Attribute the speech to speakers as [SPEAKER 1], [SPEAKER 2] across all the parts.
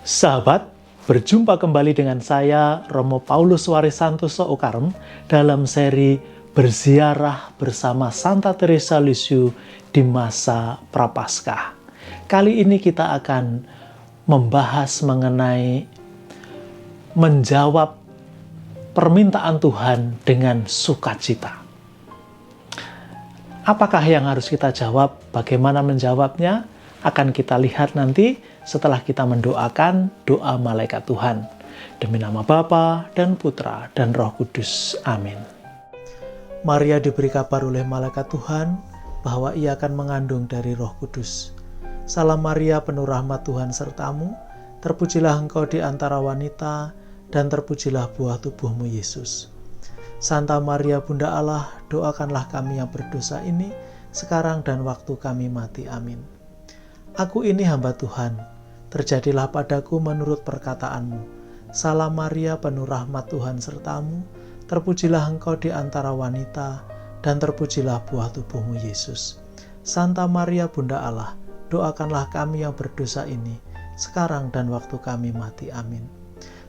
[SPEAKER 1] Sahabat, berjumpa kembali dengan saya, Romo Paulus Warisantoso Okarem, dalam seri Berziarah bersama Santa Teresa Lisieux di masa Prapaskah. Kali ini kita akan membahas mengenai menjawab permintaan Tuhan dengan sukacita. Apakah yang harus kita jawab? Bagaimana menjawabnya? Akan kita lihat nanti setelah kita mendoakan doa malaikat Tuhan. Demi nama Bapa dan Putra dan Roh Kudus. Amin. Maria diberi kabar oleh malaikat Tuhan bahwa ia akan mengandung dari Roh Kudus. Salam Maria, penuh rahmat Tuhan sertamu, terpujilah engkau di antara wanita, dan terpujilah buah tubuhmu Yesus. Santa Maria Bunda Allah, doakanlah kami yang berdosa ini, sekarang dan waktu kami mati. Amin. Aku ini hamba Tuhan, terjadilah padaku menurut perkataanmu. Salam Maria, penuh rahmat Tuhan sertamu, terpujilah engkau di antara wanita, dan terpujilah buah tubuhmu Yesus. Santa Maria Bunda Allah, doakanlah kami yang berdosa ini, sekarang dan waktu kami mati. Amin.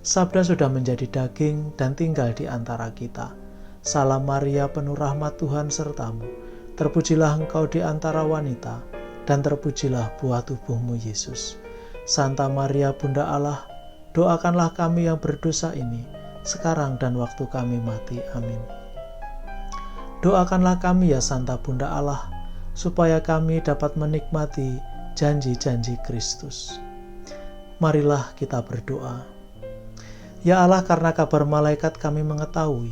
[SPEAKER 1] Sabda sudah menjadi daging dan tinggal di antara kita. Salam Maria, penuh rahmat Tuhan sertamu, terpujilah engkau di antara wanita, dan terpujilah buah tubuhmu Yesus. Santa Maria Bunda Allah, doakanlah kami yang berdosa ini, sekarang dan waktu kami mati. Amin. Doakanlah kami ya Santa Bunda Allah, supaya kami dapat menikmati janji-janji Kristus. Marilah kita berdoa. Ya Allah, karena kabar malaikat kami mengetahui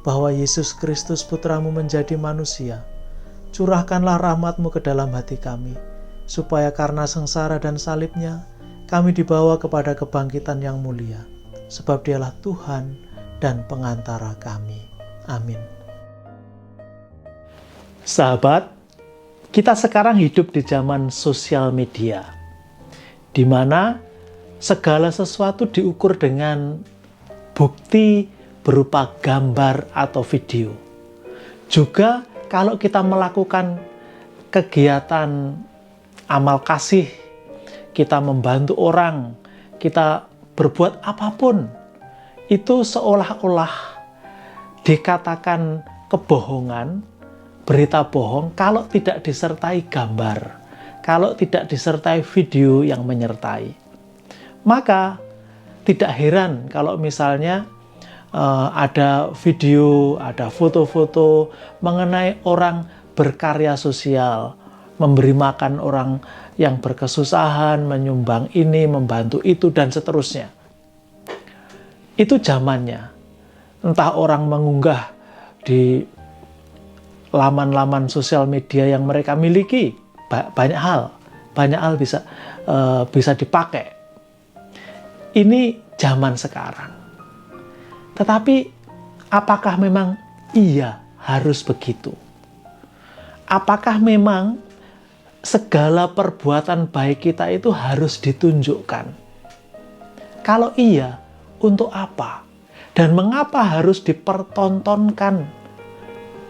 [SPEAKER 1] bahwa Yesus Kristus Putramu menjadi manusia, curahkanlah rahmat-Mu ke dalam hati kami, supaya karena sengsara dan salibnya, kami dibawa kepada kebangkitan yang mulia, sebab Dialah Tuhan dan pengantara kami. Amin. Sahabat, kita sekarang hidup di zaman sosial media, di mana segala sesuatu diukur dengan bukti berupa gambar atau video. Juga kalau kita melakukan kegiatan amal kasih, kita membantu orang, kita berbuat apapun, itu seolah-olah dikatakan kebohongan, berita bohong kalau tidak disertai gambar, kalau tidak disertai video yang menyertai. Maka tidak heran kalau misalnya ada video, ada foto-foto mengenai orang berkarya sosial, memberi makan orang yang berkesusahan, menyumbang ini, membantu itu, dan seterusnya. Itu zamannya. Entah orang mengunggah di laman-laman sosial media yang mereka miliki, banyak hal bisa dipakai. Ini zaman sekarang. Tetapi apakah memang iya harus begitu? Apakah memang segala perbuatan baik kita itu harus ditunjukkan? Kalau iya, untuk apa? Dan mengapa harus dipertontonkan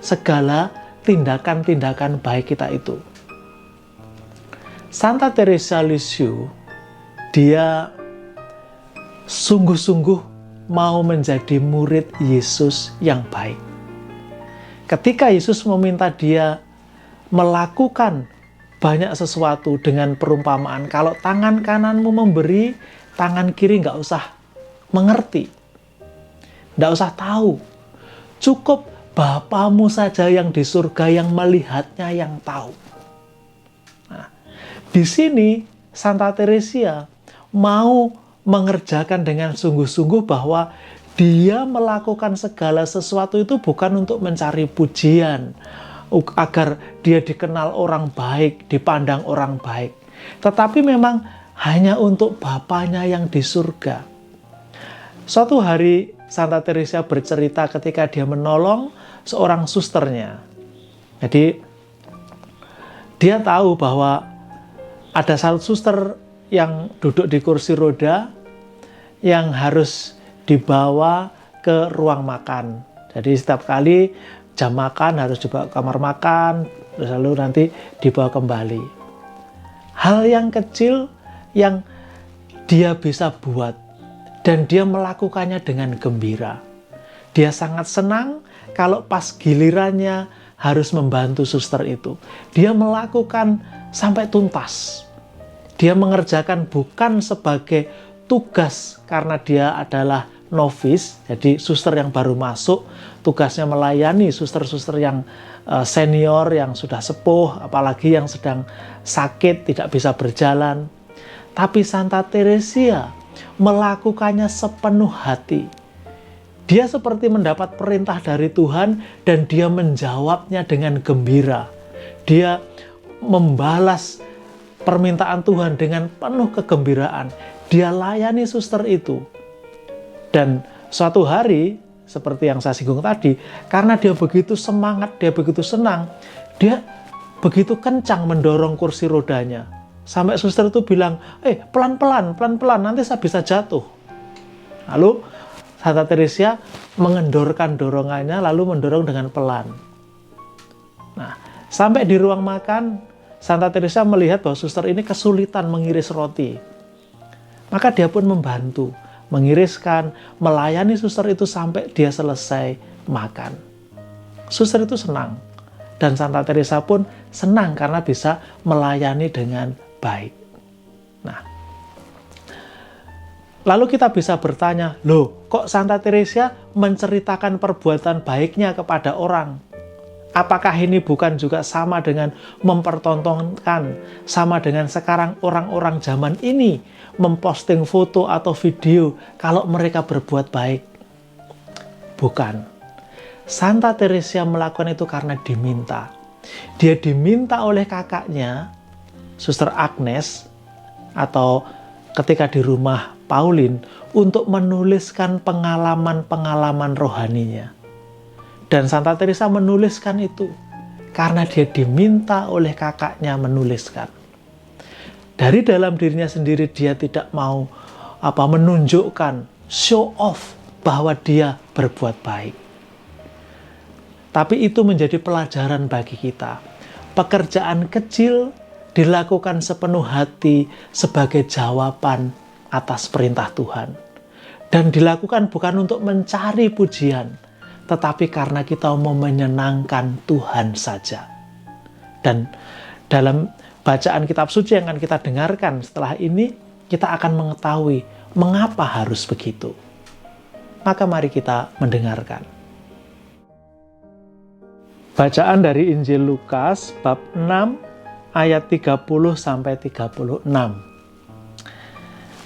[SPEAKER 1] segala tindakan-tindakan baik kita itu? Santa Teresa Lisieux, dia sungguh-sungguh mau menjadi murid Yesus yang baik. Ketika Yesus meminta dia melakukan banyak sesuatu dengan perumpamaan, kalau tangan kananmu memberi, tangan kiri nggak usah mengerti, nggak usah tahu. Cukup Bapamu saja yang di surga yang melihatnya yang tahu. Nah, di sini Santa Teresa mau mengerjakan dengan sungguh-sungguh bahwa dia melakukan segala sesuatu itu bukan untuk mencari pujian, agar dia dikenal orang baik, dipandang orang baik, tetapi memang hanya untuk Bapanya yang di surga. Suatu hari Santa Teresa bercerita ketika dia menolong seorang susternya. Jadi dia tahu bahwa ada satu suster yang duduk di kursi roda yang harus dibawa ke ruang makan. Jadi setiap kali jam makan harus dibawa ke kamar makan, lalu nanti dibawa kembali. Hal yang kecil yang dia bisa buat dan dia melakukannya dengan gembira. Dia sangat senang kalau pas gilirannya harus membantu suster itu. Dia melakukan sampai tuntas. Dia mengerjakan bukan sebagai tugas karena dia adalah novice, jadi suster yang baru masuk, tugasnya melayani suster-suster yang senior, yang sudah sepuh, apalagi yang sedang sakit, tidak bisa berjalan. Tapi Santa Teresia melakukannya sepenuh hati. Dia seperti mendapat perintah dari Tuhan dan dia menjawabnya dengan gembira. Dia membalas permintaan Tuhan dengan penuh kegembiraan. Dia layani suster itu. Dan suatu hari, seperti yang saya singgung tadi, karena dia begitu semangat, dia begitu senang, dia begitu kencang mendorong kursi rodanya. Sampai suster itu bilang, pelan-pelan, nanti saya bisa jatuh. Lalu Santa Teresia mengendorkan dorongannya, lalu mendorong dengan pelan. Nah, sampai di ruang makan, Santa Teresia melihat bahwa suster ini kesulitan mengiris roti. Maka dia pun membantu, mengiriskan, melayani suster itu sampai dia selesai makan. Suster itu senang. Dan Santa Teresa pun senang karena bisa melayani dengan baik. Nah, lalu kita bisa bertanya, loh kok Santa Teresa menceritakan perbuatan baiknya kepada orang? Apakah ini bukan juga sama dengan mempertontonkan, sama dengan sekarang orang-orang zaman ini memposting foto atau video kalau mereka berbuat baik? Bukan. Santa Teresia melakukan itu karena diminta. Dia diminta oleh kakaknya, Suster Agnes, atau ketika di rumah Pauline, untuk menuliskan pengalaman-pengalaman rohaninya. Dan Santa Teresa menuliskan itu karena dia diminta oleh kakaknya menuliskan. Dari dalam dirinya sendiri dia tidak mau menunjukkan, show off bahwa dia berbuat baik. Tapi itu menjadi pelajaran bagi kita. Pekerjaan kecil dilakukan sepenuh hati sebagai jawaban atas perintah Tuhan. Dan dilakukan bukan untuk mencari pujian, tetapi karena kita mau menyenangkan Tuhan saja. Dan dalam bacaan kitab suci yang akan kita dengarkan setelah ini, kita akan mengetahui mengapa harus begitu. Maka mari kita mendengarkan. Bacaan dari Injil Lukas bab 6 ayat 30-36.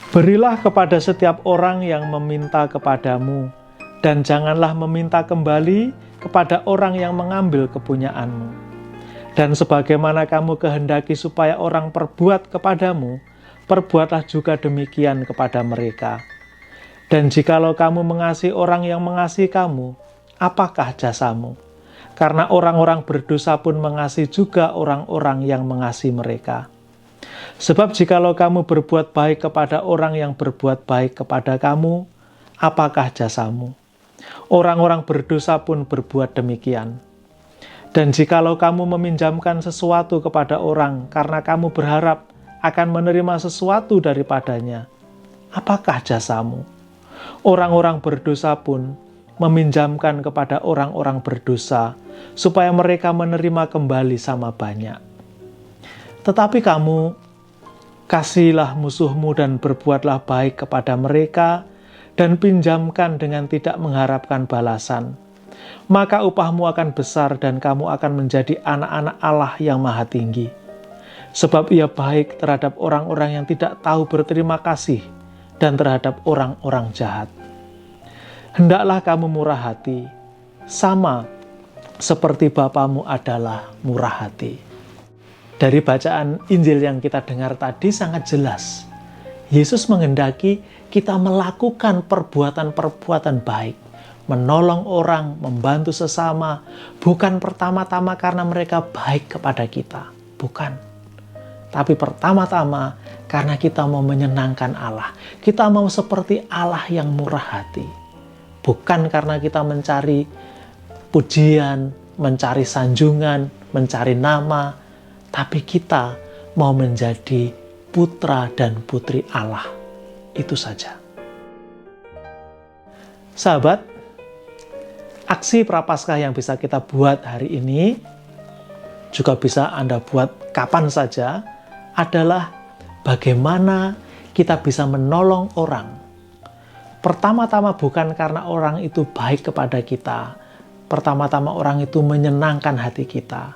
[SPEAKER 1] Berilah kepada setiap orang yang meminta kepadamu, dan janganlah meminta kembali kepada orang yang mengambil kepunyaanmu. Dan sebagaimana kamu kehendaki supaya orang perbuat kepadamu, perbuatlah juga demikian kepada mereka. Dan jikalau kamu mengasihi orang yang mengasihi kamu, apakah jasamu? Karena orang-orang berdosa pun mengasihi juga orang-orang yang mengasihi mereka. Sebab jikalau kamu berbuat baik kepada orang yang berbuat baik kepada kamu, apakah jasamu? Orang-orang berdosa pun berbuat demikian. Dan jikalau kamu meminjamkan sesuatu kepada orang karena kamu berharap akan menerima sesuatu daripadanya, apakah jasamu? Orang-orang berdosa pun meminjamkan kepada orang-orang berdosa supaya mereka menerima kembali sama banyak. Tetapi kamu kasihilah musuhmu dan berbuatlah baik kepada mereka dan pinjamkan dengan tidak mengharapkan balasan. Maka upahmu akan besar dan kamu akan menjadi anak-anak Allah yang Maha Tinggi. Sebab ia baik terhadap orang-orang yang tidak tahu berterima kasih dan terhadap orang-orang jahat. Hendaklah kamu murah hati, sama seperti Bapamu adalah murah hati. Dari bacaan Injil yang kita dengar tadi sangat jelas. Yesus menghendaki kita melakukan perbuatan-perbuatan baik, menolong orang, membantu sesama, bukan pertama-tama karena mereka baik kepada kita, bukan. Tapi pertama-tama karena kita mau menyenangkan Allah. Kita mau seperti Allah yang murah hati. Bukan karena kita mencari pujian, mencari sanjungan, mencari nama, tapi kita mau menjadi putra dan putri Allah. Itu saja. Sahabat, aksi Prapaskah yang bisa kita buat hari ini, juga bisa Anda buat kapan saja, adalah bagaimana kita bisa menolong orang. Pertama-tama bukan karena orang itu baik kepada kita, pertama-tama orang itu menyenangkan hati kita,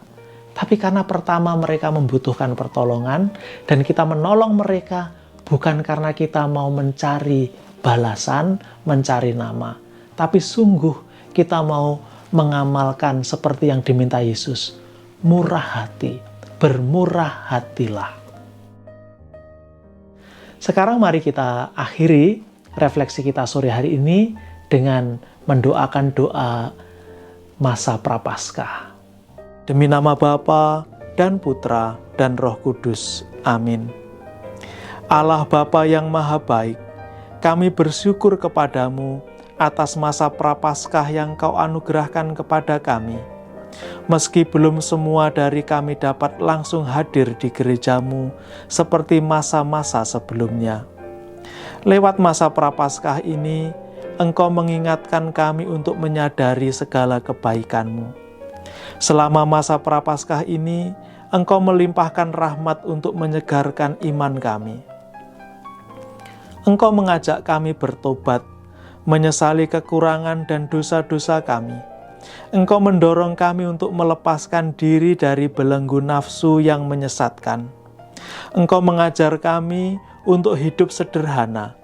[SPEAKER 1] tapi karena pertama mereka membutuhkan pertolongan, dan kita menolong mereka bukan karena kita mau mencari balasan, mencari nama, tapi sungguh kita mau mengamalkan seperti yang diminta Yesus, murah hati, bermurah hatilah. Sekarang mari kita akhiri refleksi kita sore hari ini dengan mendoakan doa masa Prapaskah. Demi nama Bapa dan Putra dan Roh Kudus. Amin. Allah Bapa yang Maha Baik, kami bersyukur kepadamu atas masa Prapaskah yang Kau anugerahkan kepada kami. Meski belum semua dari kami dapat langsung hadir di gerejamu seperti masa-masa sebelumnya. Lewat masa Prapaskah ini, Engkau mengingatkan kami untuk menyadari segala kebaikan-Mu. Selama masa Prapaskah ini, Engkau melimpahkan rahmat untuk menyegarkan iman kami. Engkau mengajak kami bertobat, menyesali kekurangan dan dosa-dosa kami. Engkau mendorong kami untuk melepaskan diri dari belenggu nafsu yang menyesatkan. Engkau mengajar kami untuk hidup sederhana,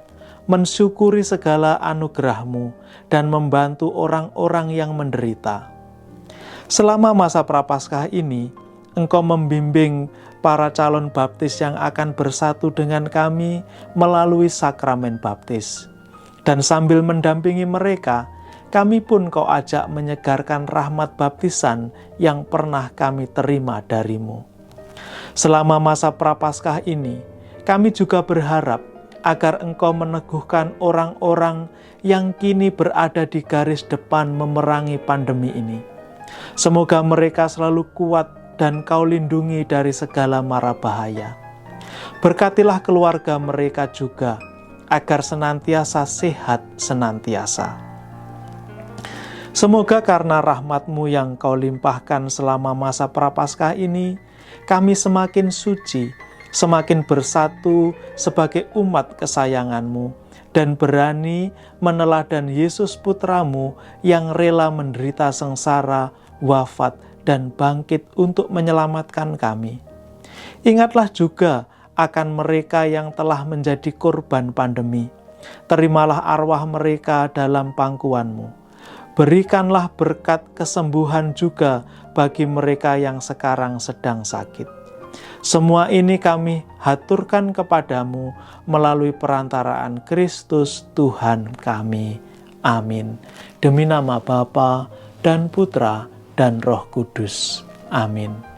[SPEAKER 1] mensyukuri segala anugerah-Mu, dan membantu orang-orang yang menderita. Selama masa Prapaskah ini, Engkau membimbing para calon baptis yang akan bersatu dengan kami melalui sakramen baptis. Dan sambil mendampingi mereka, kami pun Kau ajak menyegarkan rahmat baptisan yang pernah kami terima dari-Mu. Selama masa Prapaskah ini, kami juga berharap agar Engkau meneguhkan orang-orang yang kini berada di garis depan memerangi pandemi ini. Semoga mereka selalu kuat dan Kau lindungi dari segala mara bahaya. Berkatilah keluarga mereka juga, agar senantiasa sehat senantiasa. Semoga karena rahmat-Mu yang Kau limpahkan selama masa Prapaskah ini, kami semakin suci, semakin bersatu sebagai umat kesayangan-Mu, dan berani meneladan Yesus Putra-Mu yang rela menderita sengsara, wafat, dan bangkit untuk menyelamatkan kami. Ingatlah juga akan mereka yang telah menjadi korban pandemi. Terimalah arwah mereka dalam pangkuan-Mu. Berikanlah berkat kesembuhan juga bagi mereka yang sekarang sedang sakit. Semua ini kami haturkan kepadamu melalui perantaraan Kristus Tuhan kami. Amin. Demi nama Bapa dan Putra dan Roh Kudus. Amin.